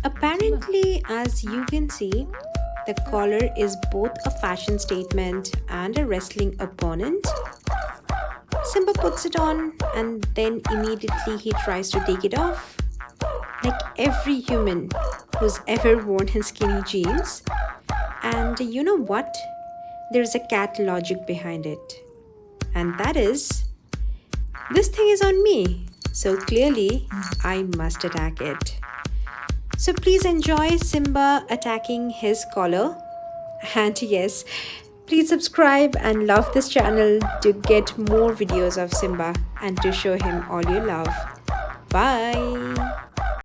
Apparently, as you can see, the collar is both a fashion statement and a wrestling opponent. Simba puts it on and then immediately he tries to take it off, like every human who's ever worn his skinny jeans. And you know what? There's a cat logic behind it. And that is, this thing is on me, so clearly I must attack it. So please enjoy Simba attacking his collar. And yes, please subscribe and love this channel to get more videos of Simba and to show him all your love. Bye.